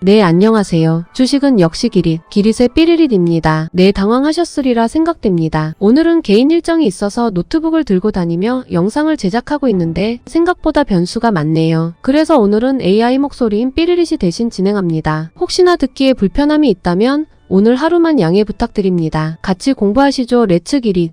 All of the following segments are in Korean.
네, 안녕하세요. 주식은 역시 기릿의 삐리릿입니다. 네, 당황하셨으리라 생각됩니다. 오늘은 개인 일정이 있어서 노트북을 들고 다니며 영상을 제작하고 있는데 생각보다 변수가 많네요. 그래서 오늘은 AI 목소리인 삐리릿이 대신 진행합니다. 혹시나 듣기에 불편함이 있다면 오늘 하루만 양해 부탁드립니다. 같이 공부하시죠. 렛츠 기릿.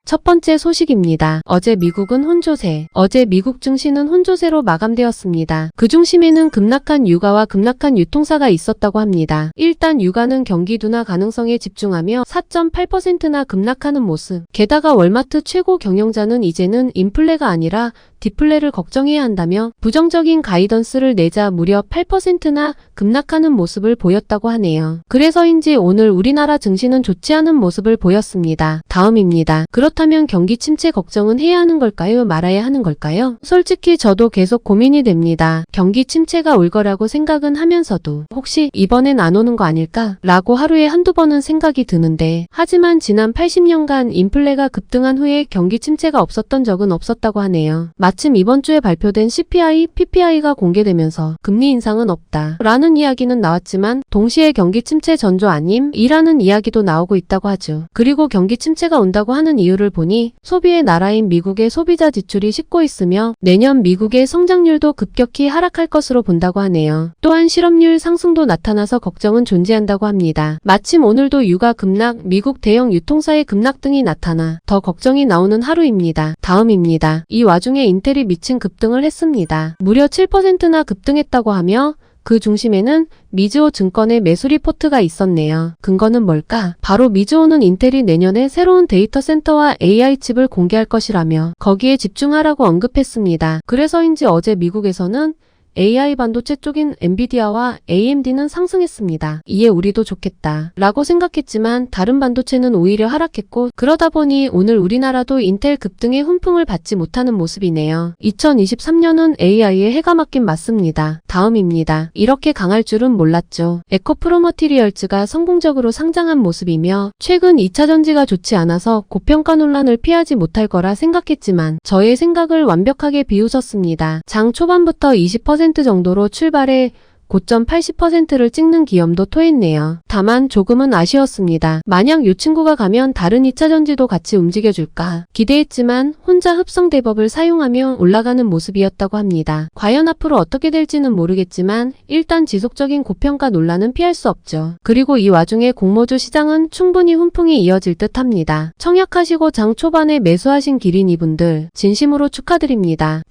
첫 번째 소식입니다. 어제 미국은 혼조세. 어제 미국 증시는 혼조세로 마감되었습니다. 그 중심에는 급락한 유가와 급락한 유통사가 있었다고 합니다. 일단 유가는 경기 둔화 가능성에 집중하며 4.8%나 급락하는 모습. 게다가 월마트 최고 경영자는 이제는 인플레가 아니라 디플레를 걱정해야 한다며 부정적인 가이던스를 내자 무려 8%나 급락하는 모습을 보였다고 하네요. 그래서인지 오늘 우리나라 증시는 좋지 않은 모습을 보였습니다. 다음입니다. 그렇다면 경기 침체 걱정은 해야 하는 걸까요? 말아야 하는 걸까요? 솔직히 저도 계속 고민이 됩니다. 경기 침체가 올 거라고 생각은 하면서도 혹시 이번엔 안 오는 거 아닐까? 라고 하루에 한두 번은 생각이 드는데 하지만 지난 80년간 인플레가 급등한 후에 경기 침체가 없었던 적은 없었다고 하네요. 마침 이번 주에 발표된 CPI, PPI가 공개되면서 금리 인상은 없다 라는 이야기는 나왔지만 동시에 경기 침체 전조 아님? 이라는 이야기도 나오고 있다고 하죠. 그리고 경기 침체가 온다고 하는 이유를 보니 소비의 나라인 미국의 소비자 지출이 식고 있으며 내년 미국의 성장률도 급격히 하락할 것으로 본다고 하네요. 또한 실업률 상승도 나타나서 걱정은 존재한다고 합니다. 마침 오늘도 유가 급락, 미국 대형 유통사의 급락 등이 나타나 더 걱정이 나오는 하루입니다. 다음입니다. 이 와중에 인텔이 미친 급등을 했습니다. 무려 7%나 급등했다고 하며 그 중심에는 미즈호 증권의 매수 리포트가 있었네요. 근거는 뭘까? 바로 미즈호는 인텔이 내년에 새로운 데이터 센터와 AI 칩을 공개할 것이라며 거기에 집중하라고 언급했습니다. 그래서인지 어제 미국에서는 AI 반도체 쪽인 엔비디아와 AMD는 상승했습니다. 이에 우리도 좋겠다 라고 생각했지만 다른 반도체는 오히려 하락했고 그러다 보니 오늘 우리나라도 인텔 급등의 훈풍을 받지 못하는 모습이네요. 2023년은 AI의 해가 맞긴 맞습니다. 다음입니다. 이렇게 강할 줄은 몰랐죠. 에코프로머티리얼즈가 성공적으로 상장한 모습이며 최근 2차전지가 좋지 않아서 고평가 논란을 피하지 못할 거라 생각했지만 저의 생각을 완벽하게 비웃었습니다. 장 초반부터 20% 정도로 출발해 고점 80%를 찍는 기염도 토했네요. 다만 조금은 아쉬웠습니다. 만약 요 친구가 가면 다른 2차전지도 같이 움직여줄까 기대했지만 혼자 흡성 대법을 사용하며 올라가는 모습이었다고 합니다. 과연 앞으로 어떻게 될지는 모르겠지만 일단 지속적인 고평가 논란은 피할 수 없죠. 그리고 이 와중에 공모주 시장은 충분히 훈풍이 이어질 듯 합니다. 청약하시고 장 초반에 매수하신 기린이분들 진심으로 축하드립니다.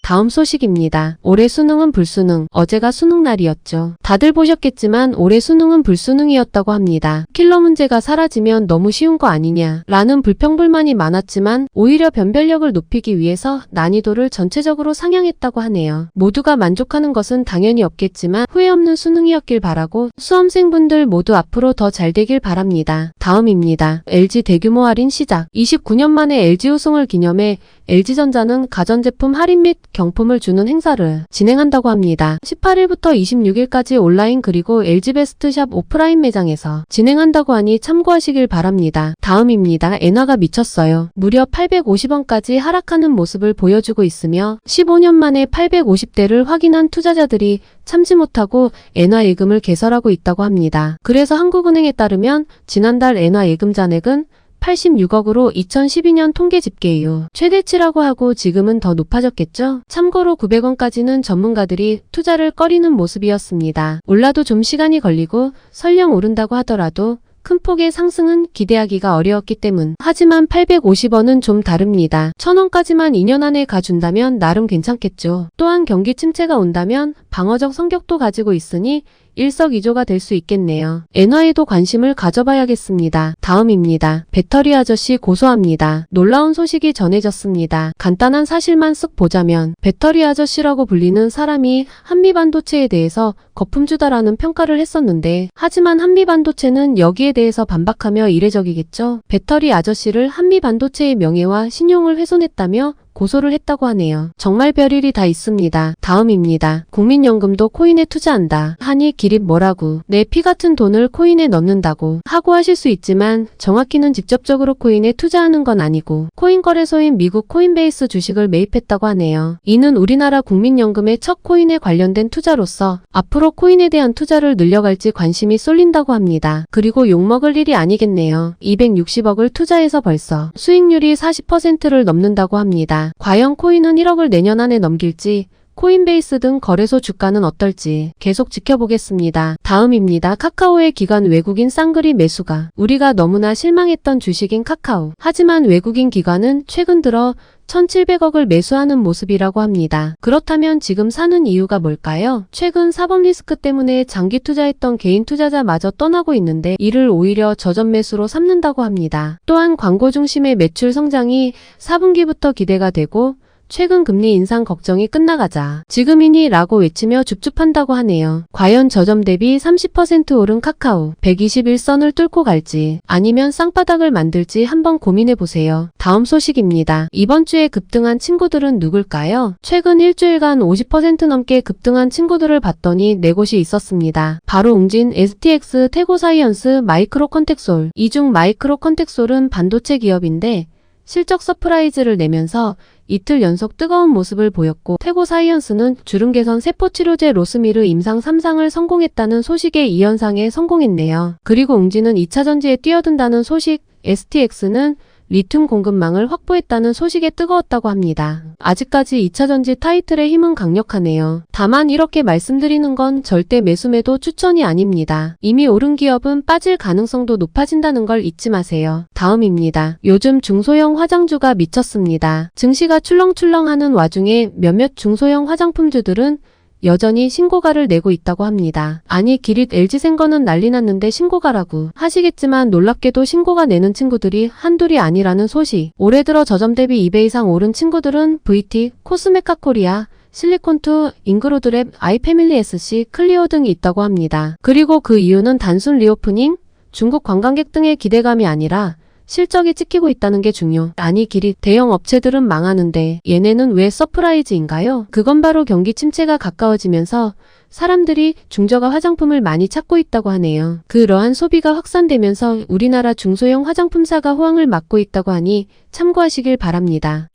다음 소식입니다. 올해 수능은 불수능. 어제가 수능날이었죠. 다들 보셨겠지만 올해 수능은 불수능이었다고 합니다. 킬러 문제가 사라지면 너무 쉬운 거 아니냐 라는 불평불만이 많았지만 오히려 변별력을 높이기 위해서 난이도를 전체적으로 상향했다고 하네요. 모두가 만족하는 것은 당연히 없겠지만 후회 없는 수능이었길 바라고 수험생분들 모두 앞으로 더 잘 되길 바랍니다. 다음입니다. LG 대규모 할인 시작. 29년 만에 LG 우승을 기념해 LG전자는 가전제품 할인 및 경품을 주는 행사를 진행한다고 합니다. 18일부터 26일까지 온라인 그리고 LG베스트샵 오프라인 매장에서 진행한다고 하니 참고하시길 바랍니다. 다음입니다. 엔화가 미쳤어요. 무려 850원까지 하락하는 모습을 보여주고 있으며 15년 만에 850대를 확인한 투자자들이 참지 못하고 엔화 예금을 개설하고 있다고 합니다. 그래서 한국은행에 따르면 지난달 엔화 예금 잔액은 86억으로 2012년 통계 집계 이후 최대치라고 하고 지금은 더 높아졌겠죠? 참고로 900원까지는 전문가들이 투자를 꺼리는 모습이었습니다. 올라도 좀 시간이 걸리고 설령 오른다고 하더라도 큰 폭의 상승은 기대하기가 어려웠기 때문. 하지만 850원은 좀 다릅니다. 1000원까지만 2년 안에 가준다면 나름 괜찮겠죠. 또한 경기 침체가 온다면 방어적 성격도 가지고 있으니 일석이조가 될 수 있겠네요. 엔화에도 관심을 가져봐야겠습니다. 다음입니다. 배터리 아저씨 고소합니다. 놀라운 소식이 전해졌습니다. 간단한 사실만 쓱 보자면 배터리 아저씨라고 불리는 사람이 한미반도체에 대해서 거품주다라는 평가를 했었는데 하지만 한미반도체는 여기에 대해서 반박하며 이례적이겠죠. 배터리 아저씨를 한미반도체의 명예와 신용을 훼손했다며 고소를 했다고 하네요. 정말 별일이 다 있습니다. 다음입니다. 국민연금도 코인에 투자한다 하니 기립 뭐라고, 내 피 같은 돈을 코인에 넣는다고 하고 하실 수 있지만 정확히는 직접적으로 코인에 투자하는 건 아니고 코인 거래소인 미국 코인베이스 주식을 매입했다고 하네요. 이는 우리나라 국민연금의 첫 코인에 관련된 투자로서 앞으로 코인에 대한 투자를 늘려갈지 관심이 쏠린다고 합니다. 그리고 욕먹을 일이 아니겠네요. 260억을 투자해서 벌써 수익률이 40%를 넘는다고 합니다. 과연 코인은 1억을 내년 안에 넘길지, 코인베이스 등 거래소 주가는 어떨지 계속 지켜보겠습니다. 다음입니다. 카카오의 기관 외국인 쌍그리 매수가 우리가 너무나 실망했던 주식인 카카오. 하지만 외국인 기관은 최근 들어 1,700억을 매수하는 모습이라고 합니다. 그렇다면 지금 사는 이유가 뭘까요? 최근 사법 리스크 때문에 장기 투자했던 개인 투자자마저 떠나고 있는데 이를 오히려 저점 매수로 삼는다고 합니다. 또한 광고 중심의 매출 성장이 4분기부터 기대가 되고 최근 금리 인상 걱정이 끝나가자 지금이니 라고 외치며 줍줍한다고 하네요. 과연 저점 대비 30% 오른 카카오 121선을 뚫고 갈지 아니면 쌍바닥을 만들지 한번 고민해보세요. 다음 소식입니다. 이번 주에 급등한 친구들은 누굴까요? 최근 일주일간 50% 넘게 급등한 친구들을 봤더니 4곳이 있었습니다. 바로 웅진, STX, 태고사이언스, 마이크로컨텍솔. 이 중 마이크로컨텍솔은 반도체 기업인데 실적 서프라이즈를 내면서 이틀 연속 뜨거운 모습을 보였고, 태고사이언스는 주름 개선 세포치료제 로스미르 임상 3상을 성공했다는 소식에 2연상에 성공했네요. 그리고 웅진은 2차전지에 뛰어든다는 소식, STX는 리튬 공급망을 확보했다는 소식에 뜨거웠다고 합니다. 아직까지 2차전지 타이틀의 힘은 강력하네요. 다만 이렇게 말씀드리는 건 절대 매수매도 추천이 아닙니다. 이미 오른 기업은 빠질 가능성도 높아진다는 걸 잊지 마세요. 다음입니다. 요즘 중소형 화장주가 미쳤습니다. 증시가 출렁출렁하는 와중에 몇몇 중소형 화장품주들은 여전히 신고가를 내고 있다고 합니다. 아니 기릿 LG생거는 난리 났는데 신고가라고 하시겠지만 놀랍게도 신고가 내는 친구들이 한둘이 아니라는 소식. 올해 들어 저점 대비 2배 이상 오른 친구들은 VT, 코스메카코리아, 실리콘투, 잉그로드랩, 아이패밀리 SC, 클리오 등이 있다고 합니다. 그리고 그 이유는 단순 리오프닝, 중국 관광객 등의 기대감이 아니라 실적이 찍히고 있다는 게 중요. 아니 길이 대형 업체들은 망하는데 얘네는 왜 서프라이즈인가요? 그건 바로 경기 침체가 가까워지면서 사람들이 중저가 화장품을 많이 찾고 있다고 하네요. 그러한 소비가 확산되면서 우리나라 중소형 화장품사가 호황을 맞고 있다고 하니 참고하시길 바랍니다.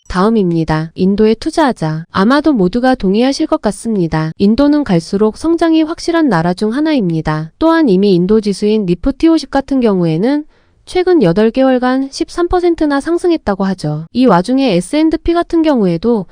다음입니다. 인도에 투자하자. 아마도 모두가 동의하실 것 같습니다. 인도는 갈수록 성장이 확실한 나라 중 하나입니다. 또한 이미 인도 지수인 니프티 50 같은 경우에는 최근 8개월간 13%나 상승했다고 하죠. 이 와중에 S&P 같은 경우에도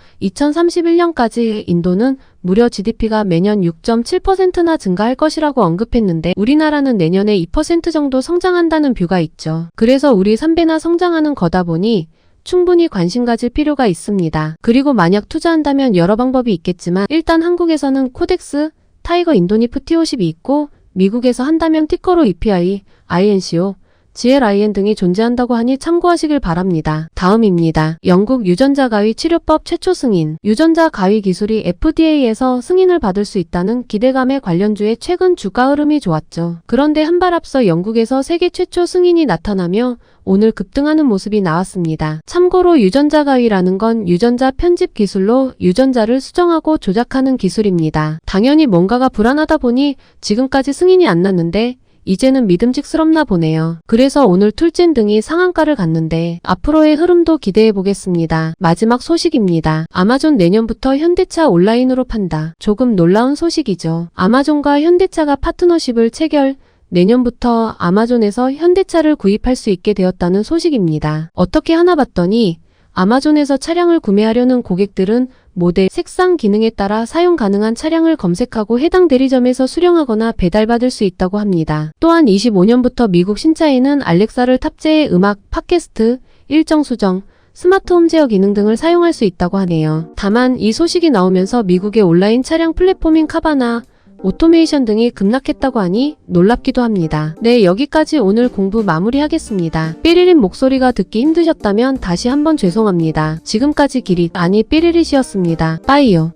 2031년까지 인도는 무려 GDP가 매년 6.7%나 증가할 것이라고 언급했는데 우리나라는 내년에 2% 정도 성장한다는 뷰가 있죠. 그래서 우리 3배나 성장하는 거다 보니 충분히 관심 가질 필요가 있습니다. 그리고 만약 투자한다면 여러 방법이 있겠지만 일단 한국에서는 코덱스, 타이거 인도니프티 50이 있고 미국에서 한다면 티커로 EPI, INCO, GLIN 등이 존재한다고 하니 참고하시길 바랍니다. 다음입니다. 영국 유전자 가위 치료법 최초 승인. 유전자 가위 기술이 FDA에서 승인을 받을 수 있다는 기대감에 관련주의 최근 주가 흐름이 좋았죠. 그런데 한 발 앞서 영국에서 세계 최초 승인이 나타나며 오늘 급등하는 모습이 나왔습니다. 참고로 유전자 가위라는 건 유전자 편집 기술로 유전자를 수정하고 조작하는 기술입니다. 당연히 뭔가가 불안하다 보니 지금까지 승인이 안 났는데 이제는 믿음직스럽나 보네요. 그래서 오늘 툴젠 등이 상한가를 갔는데 앞으로의 흐름도 기대해 보겠습니다. 마지막 소식입니다. 아마존 내년부터 현대차 온라인으로 판다. 조금 놀라운 소식이죠. 아마존과 현대차가 파트너십을 체결, 내년부터 아마존에서 현대차를 구입할 수 있게 되었다는 소식입니다. 어떻게 하나 봤더니 아마존에서 차량을 구매하려는 고객들은 모델, 색상 기능에 따라 사용 가능한 차량을 검색하고 해당 대리점에서 수령하거나 배달받을 수 있다고 합니다. 또한 25년부터 미국 신차에는 알렉사를 탑재해 음악, 팟캐스트, 일정 수정, 스마트홈 제어 기능 등을 사용할 수 있다고 하네요. 다만 이 소식이 나오면서 미국의 온라인 차량 플랫폼인 카바나, 오토메이션 등이 급락했다고 하니 놀랍기도 합니다. 네, 여기까지 오늘 공부 마무리하겠습니다. 삐리린 목소리가 듣기 힘드셨다면 다시 한번 죄송합니다. 지금까지 기릿, 아니 삐리릿이었습니다. 빠이요.